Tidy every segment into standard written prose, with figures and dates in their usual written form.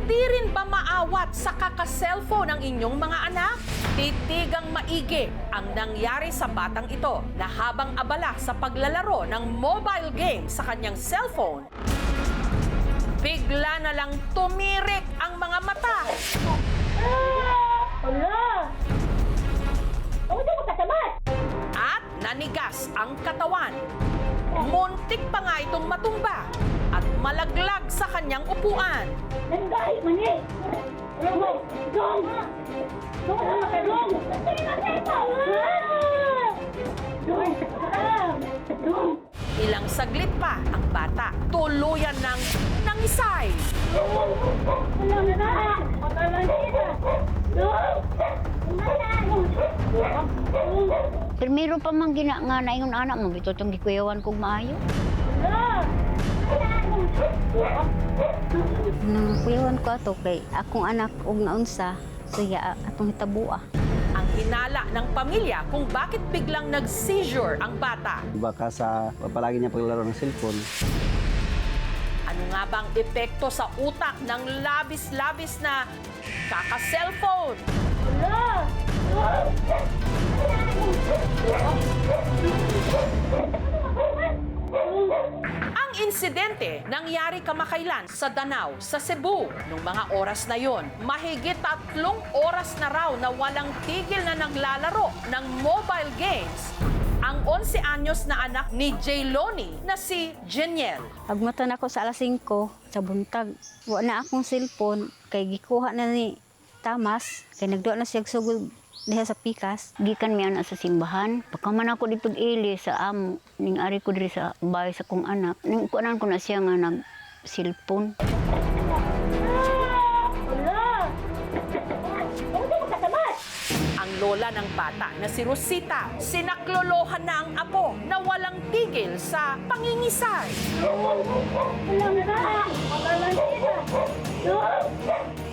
Hindi rin ba maawat sa kaka-cellphone ng inyong mga anak? Titigang maigi ang nangyari sa batang ito na habang abala sa paglalaro ng mobile game sa kanyang cellphone, bigla na lang tumirik ang mga mata. At nanigas ang katawan. Muntik pa nga itong matumba at malaglag sa kanyang upuan. Ilang saglit pa ang bata, tuluyan ng nangisay. Primero pa man gina nga na yung anak mo, bito itong gikuyawan kong maayo. Nang kuyawan ko ato kay akong anak og naunsa, suya atong hitabua. Ang hinala ng pamilya kung bakit biglang nag-seizure ang bata. Baka sa palagi niya paglalaro ng cellphone. Ano nga bang epekto sa utak ng labis-labis na kaka-cellphone? Ang insidente nangyari kamakailan sa Danao, sa Cebu. Nung mga oras na yon, mahigit 3 oras na raw na walang tigil na naglalaro ng mobile games ang 11 anyos na anak ni J. Lonnie na si Jeniel. Pagmatan ako sa alas 5 sa buntag, wa na akong cellphone kay gikuha na ni Tamas kay nagduwa na siya sugod diha sa pikas. Gikan mi ana sa simbahan. Pagkaman ako dito ili sa amo, ning ari ko diri sa bahay sa kong anak. Ning kuanan ko na siya nga nag cellphone. Ang lola ng bata na si Rosita, sinaklolohan na ang apo na walang tigil sa pangingisay.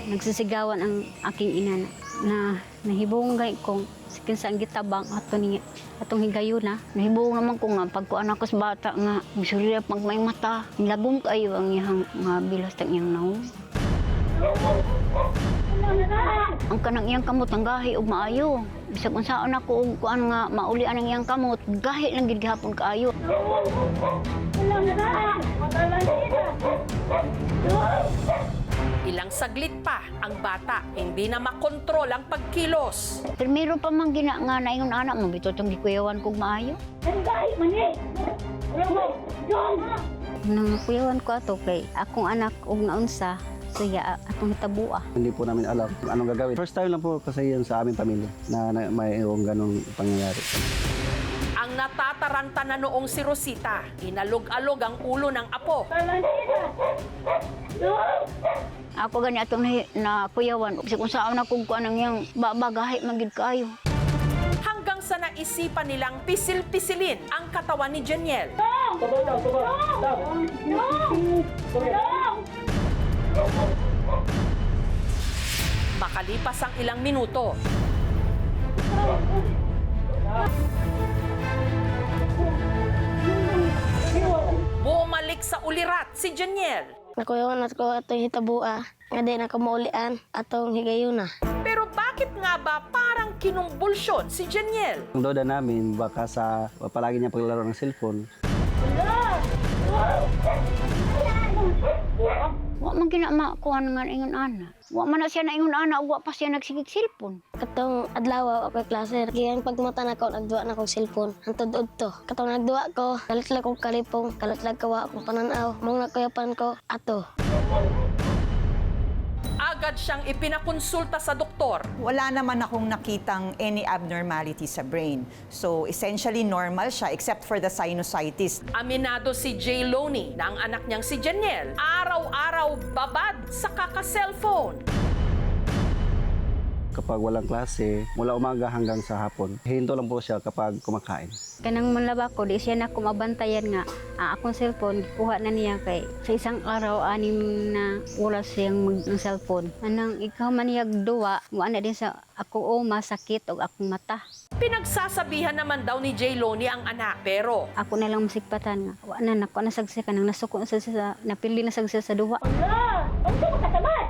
Nagsisigawan ang aking ina na nahibunggay kong kinsa ang gitabang atong higayuna. Nahibong naman ko nga pagkuan ako sa bata nga misulya pag may mata. Nilabong kayo ang iyang mga bilas ng iyang naong. Ang kanang iyang kamot ang gahi og maayo. Bisag unsaon ako og kuan nga maulian ang iyang kamot, gahi lang gid gihapon kaayo. Ilang saglit pa ang bata, hindi na makontrol ang pagkilos. Primero pa man gina nga na yung anak mo, bito itong gikuyawan kong maayo. Nang kuyawan ko ato kay akong anak og naunsa, suya atong hitabua. Hindi po namin alam kung anong gagawin. First time lang po kasi yan sa aming pamilya na mayroong ganong pangyayari. Ang natataranta na noong si Rosita, inalog-alog ang ulo ng apo. Ako gani atong nakuyawan, kasi kung saan akong kuan ang iyang babagahi magid kaayo. Hanggang sa naisipan nilang pisil-pisilin ang katawan ni Jeniel. Makalipas ang ilang minuto, bumalik sa ulirat si Jeniel. Nakuyawan at ko atong hitabua, nga di na kamaulian atong higayuna. Pero bakit nga ba parang kinumbulsyon si Jeniel? Ang doda namin, baka sa palagi niya paglalaro ng cellphone. Wa man gina makuha nga ingon ana. Wa man na siya na ingon ana, wa pa siya nagsigig cellphone. Katong adlaw ako klase, kaya pagmata na ko, nagduwa na kong cellphone. Hantod to. Katong nagduwa ko, kalatlag kong kalipong, kalatlag kawa akong pananaw. Mong nakuyapan ko, ato. Agad siyang ipinakonsulta sa doktor. Wala naman akong nakitang any abnormality sa brain. So, essentially normal siya except for the sinusitis. Aminado si J. Lonnie na ang anak niyang si Jeniel araw-araw babad sa kaka-cellphone. Kapag walang klase, mula umaga hanggang sa hapon, hinto lang po siya kapag kumakain. Kanang manlaba ko, di siya na kumabantayan nga. Akong cellphone, kuha na niya kay sa isang araw, 6 na oras siyang mag-cellphone. Anang ikaw man niyag duwa, wala din sa ako masakit o akong mata. Pinagsasabihan naman daw ni J. Lonnie ang anak, pero Ako na lang masigpatan nga. Wala na, nakuha na sagsi ka nang nasuko sa napili na sagsi sa duwa. Allah! Ang ka makasabat!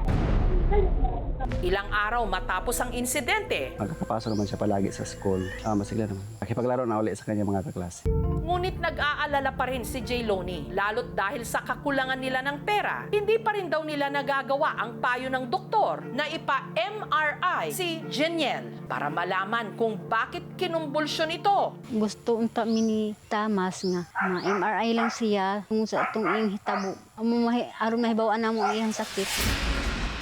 Ilang araw matapos ang insidente, Magkakapasok naman siya palagi sa school. Masigla naman. Nakipaglaro na ulit sa kanya mga kaklase. ngunit nag-aalala pa rin si J. Lonnie. Lalo't dahil sa kakulangan nila ng pera, hindi pa rin daw nila nagagawa ang payo ng doktor na ipa-MRI si Jeniel para malaman kung bakit kinumbulsyon ito. Gusto unta mini Tamas nga MRI lang siya kung sa itong iyang hitabo. Aron mahibawaan na mo iyang sakit.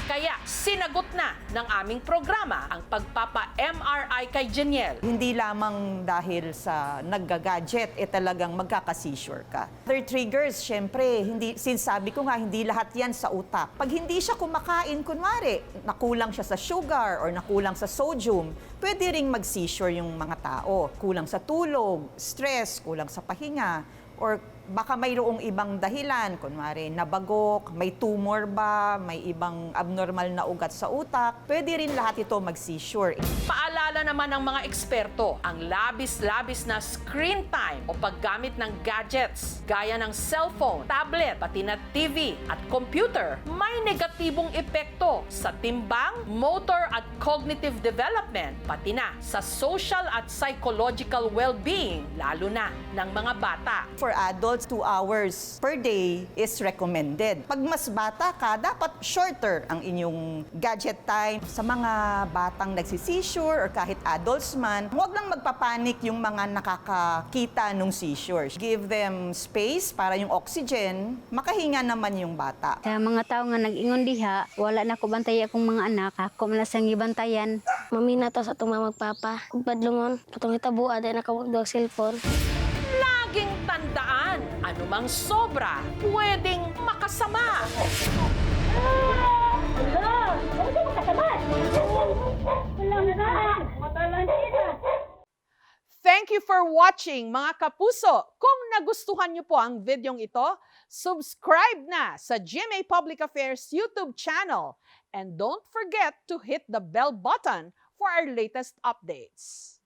Kaya sinagot na ng aming programa ang pagpapa-MRI kay Jeniel. Hindi lamang dahil sa nagga-gadget, talagang magkaka-seizure ka. Other triggers, syempre, since sabi ko nga, hindi lahat yan sa utak. Pag hindi siya kumakain, kunwari, nakulang siya sa sugar or nakulang sa sodium, pwede ring mag-seizure yung mga tao. Kulang sa tulog, stress, kulang sa pahinga, or baka mayroong ibang dahilan, kunwari nabagok, may tumor ba, may ibang abnormal na ugat sa utak, pwede rin lahat ito mag-seizure. Paalala naman ng mga eksperto, ang labis-labis na screen time o paggamit ng gadgets gaya ng cellphone, tablet, pati na TV at computer may negatibong epekto sa timbang, motor at cognitive development, pati na sa social at psychological well-being, lalo na ng mga bata. For adults, 2 hours per day is recommended. Pag mas bata ka, dapat shorter ang inyong gadget time. Sa mga batang nagsi-seizure or kahit adults man, huwag lang magpapanik yung mga nakakakita ng seizure. Give them space para yung oxygen, makahinga naman yung bata. Sa mga tao nga nag-ingon diha, wala na ko bantay akong mga anak, ako man lang sang gibantayan. Mamina to sa itong mga magpapa. Kung padlungon, katong hitabo, aday na kawagduwag cellphone. Laging tandaan, anumang sobra, pwedeng makasama. Thank you for watching, mga kapuso. Kung nagustuhan niyo po ang videong ito, subscribe na sa GMA Public Affairs YouTube channel. And don't forget to hit the bell button for our latest updates.